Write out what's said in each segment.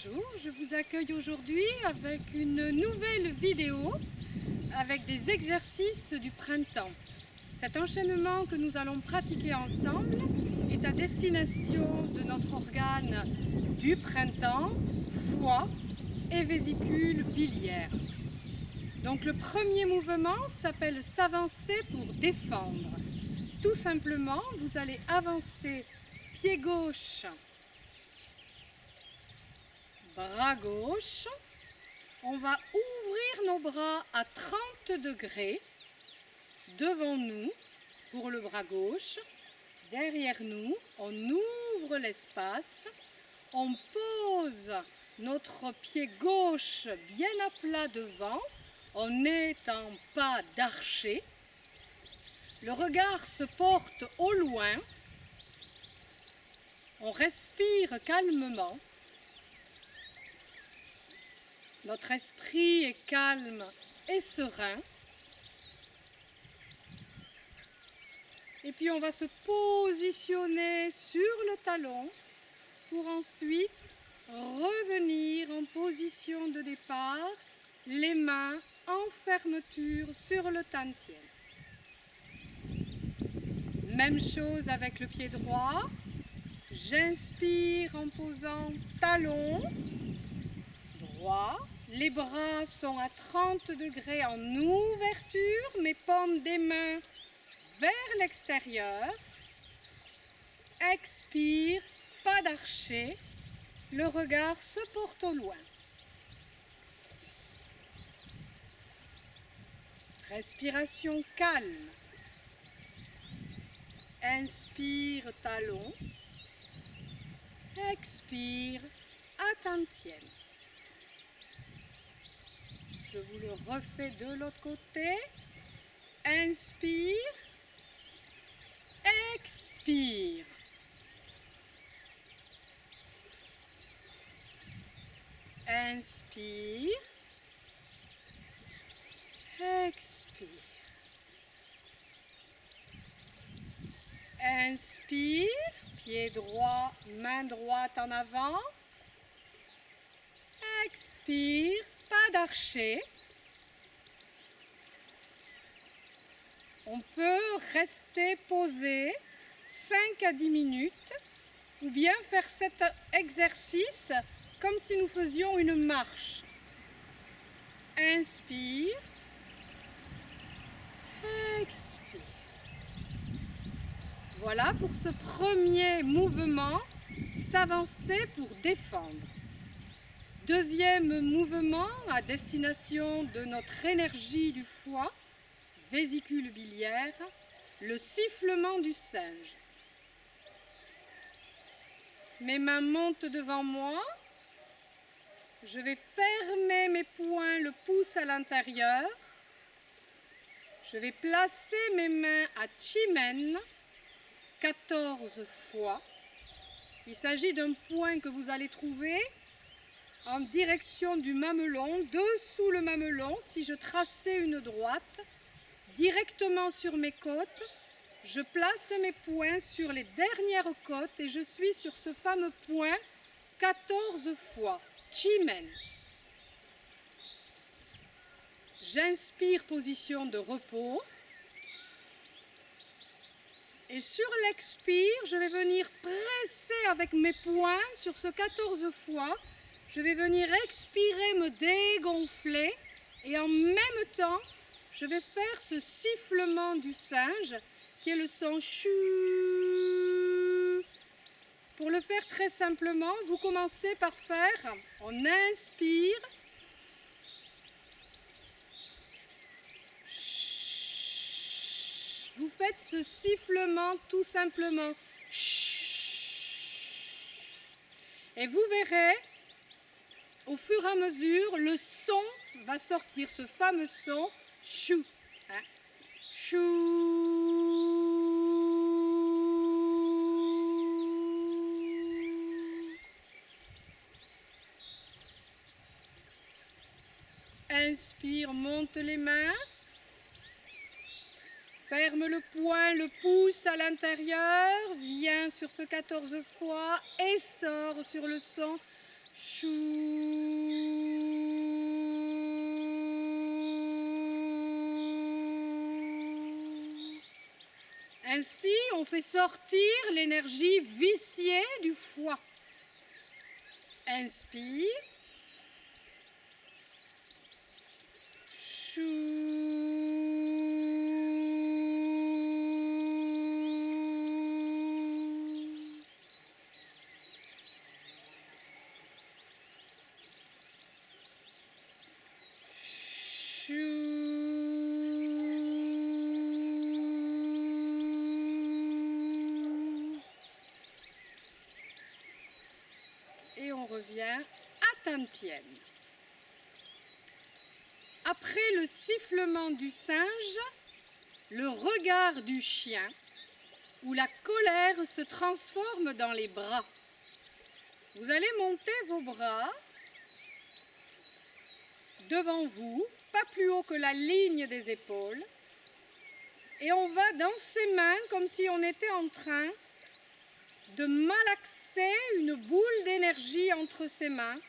Bonjour, je vous accueille aujourd'hui avec une nouvelle vidéo avec des exercices du printemps. Cet enchaînement que nous allons pratiquer ensemble est à destination de notre organe du printemps, foie et vésicule biliaire. Donc le premier mouvement s'appelle s'avancer pour défendre. Tout simplement, vous allez avancer pied gauche, bras gauche. On va ouvrir nos bras à 30 degrés devant nous pour le bras gauche. Derrière nous, on ouvre l'espace. On pose notre pied gauche bien à plat devant. On est en pas d'archer. Le regard se porte au loin. On respire calmement. Notre esprit est calme et serein. Et puis on va se positionner sur le talon pour ensuite revenir en position de départ, les mains en fermeture sur le tantien. Même chose avec le pied droit. J'inspire en posant talon droit. Les bras sont à 30 degrés en ouverture, mes paumes des mains vers l'extérieur. Expire, pas d'archer, le regard se porte au loin. Respiration calme. Inspire, talon. Expire, attantienne. Je vous le refais de l'autre côté. Inspire. Expire. Inspire. Expire. Inspire. Pied droit, main droite en avant. Expire. Pas d'archer. On peut rester posé 5 à 10 minutes ou bien faire cet exercice comme si nous faisions une marche. Inspire. Expire. Voilà pour ce premier mouvement, s'avancer pour défendre. Deuxième mouvement à destination de notre énergie du foie, vésicule biliaire, le sifflement du singe. Mes mains montent devant moi. Je vais fermer mes poings, le pouce à l'intérieur. Je vais placer mes mains à Chimen 14 fois. Il s'agit d'un point que vous allez trouver en direction du mamelon, dessous le mamelon. Si je traçais une droite, directement sur mes côtes, je place mes poings sur les dernières côtes et je suis sur ce fameux point 14 fois. Chimen. J'inspire, position de repos. Et sur l'expire, je vais venir presser avec mes poings sur ce 14 fois. Je vais venir expirer, me dégonfler et en même temps, je vais faire ce sifflement du singe qui est le son chou. Pour le faire très simplement, vous commencez par faire, on inspire, vous faites ce sifflement tout simplement. Et vous verrez, au fur et à mesure, le son va sortir, ce fameux son chou. Hein? Chou. Inspire, monte les mains. Ferme le poing, le pouce à l'intérieur. Viens sur ce 14 fois et sors sur le son. Ainsi, on fait sortir l'énergie viciée du foie. Inspire. Et on revient à Tantienne. Après le sifflement du singe, le regard du chien, où la colère se transforme dans les bras. Vous allez monter vos bras devant vous, pas plus haut que la ligne des épaules. Et on va dans ses mains comme si on était en train de malaxer une boule d'énergie entre ses mains,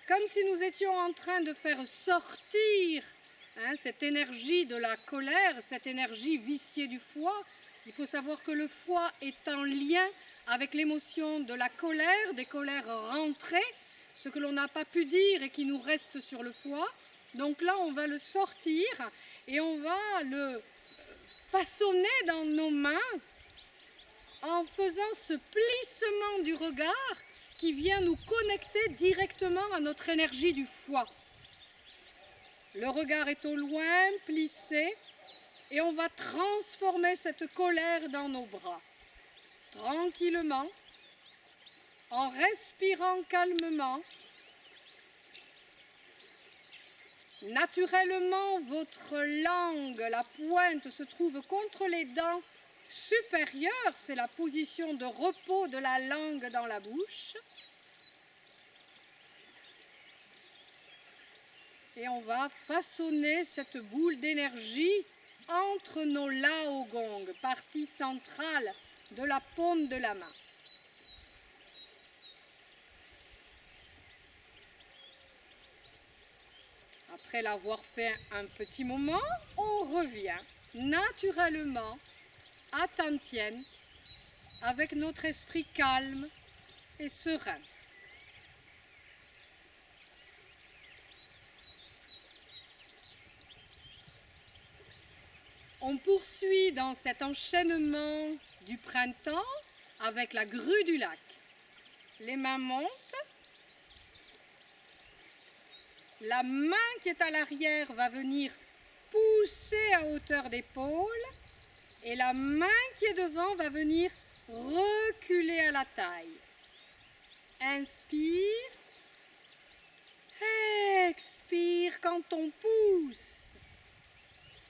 comme si nous étions en train de faire sortir cette énergie de la colère, cette énergie viciée du foie. Il faut savoir que le foie est en lien avec l'émotion de la colère, des colères rentrées, ce que l'on n'a pas pu dire et qui nous reste sur le foie. Donc là, on va le sortir et on va le façonner dans nos mains en faisant ce plissement du regard qui vient nous connecter directement à notre énergie du foie. Le regard est au loin, plissé, et on va transformer cette colère dans nos bras. Tranquillement, en respirant calmement. Naturellement, votre langue, la pointe, se trouve contre les dents supérieures. C'est la position de repos de la langue dans la bouche. Et on va façonner cette boule d'énergie entre nos laogong, partie centrale de la paume de la main. Après l'avoir fait un petit moment, on revient naturellement à Tantienne avec notre esprit calme et serein. On poursuit dans cet enchaînement du printemps avec la grue du lac. Les mains montent. La main qui est à l'arrière va venir pousser à hauteur d'épaule et la main qui est devant va venir reculer à la taille. Inspire. Expire quand on pousse.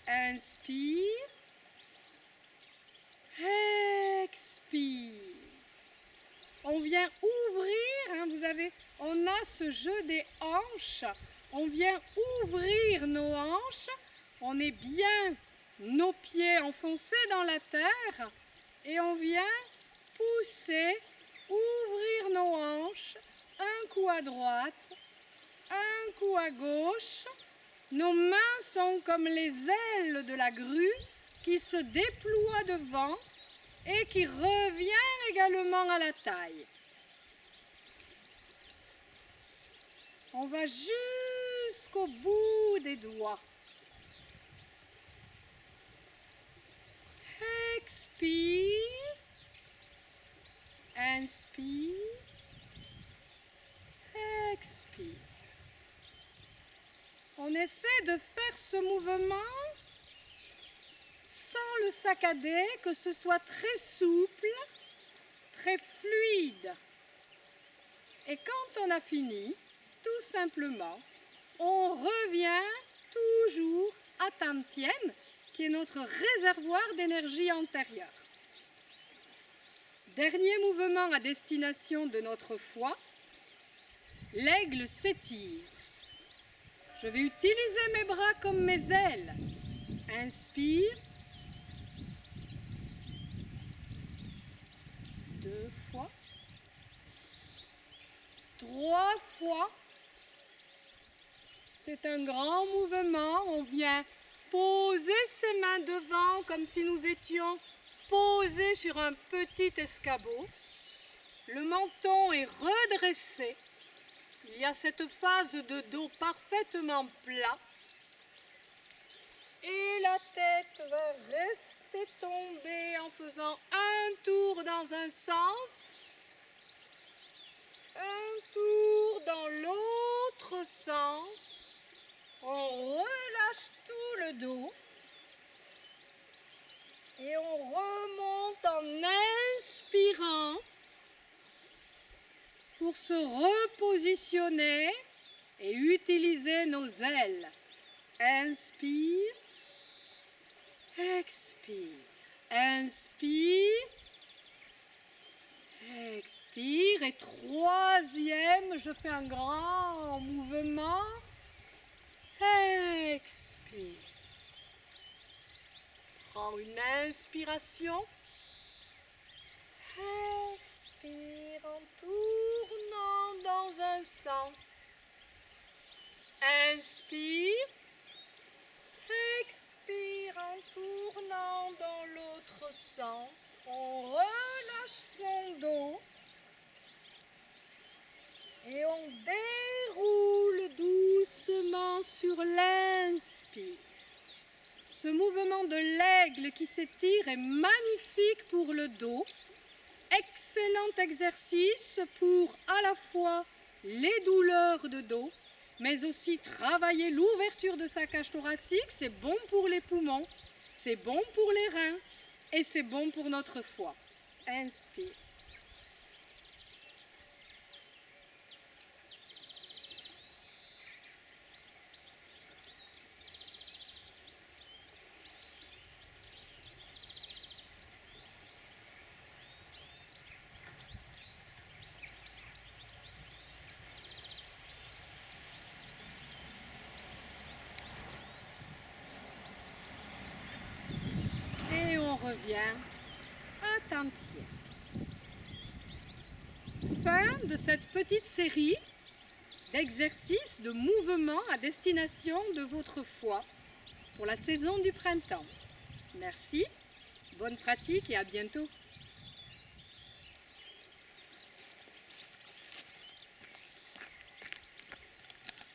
Inspire. Expire. On vient ouvrir, on a ce jeu des hanches. On vient ouvrir nos hanches. On est bien nos pieds enfoncés dans la terre. Et on vient pousser, ouvrir nos hanches. Un coup à droite, un coup à gauche. Nos mains sont comme les ailes de la grue qui se déploient devant et qui revient également à la taille. On va jusqu'au bout des doigts. Expire. Inspire. Expire. On essaie de faire ce mouvement sans le saccader, que ce soit très souple, très fluide. Et quand on a fini, tout simplement, on revient toujours à Tantienne, qui est notre réservoir d'énergie antérieure. Dernier mouvement à destination de notre foie, l'aigle s'étire. Je vais utiliser mes bras comme mes ailes. Inspire. 2 fois. C'est un grand mouvement. On vient poser ses mains devant comme si nous étions posés sur un petit escabeau. Le menton est redressé. Il y a cette phase de dos parfaitement plat. Et la tête va rester tombée en faisant un tour dans un sens, un tour dans l'autre sens. On relâche tout le dos et on remonte en inspirant pour se repositionner et utiliser nos ailes. Inspire. Expire, inspire, expire et troisième, je fais un grand mouvement, expire. Prends une inspiration, expire en tournant dans un sens, inspire, expire en tournant dans l'autre sens. On relâche son dos et on déroule doucement sur l'inspire. Ce mouvement de l'aigle qui s'étire est magnifique pour le dos. Excellent exercice pour à la fois les douleurs de dos, mais aussi travailler l'ouverture de sa cage thoracique. C'est bon pour les poumons, c'est bon pour les reins et c'est bon pour notre foie. Inspire. Et on revient attentif. Fin de cette petite série d'exercices, de mouvements à destination de votre foie pour la saison du printemps. Merci, bonne pratique et à bientôt.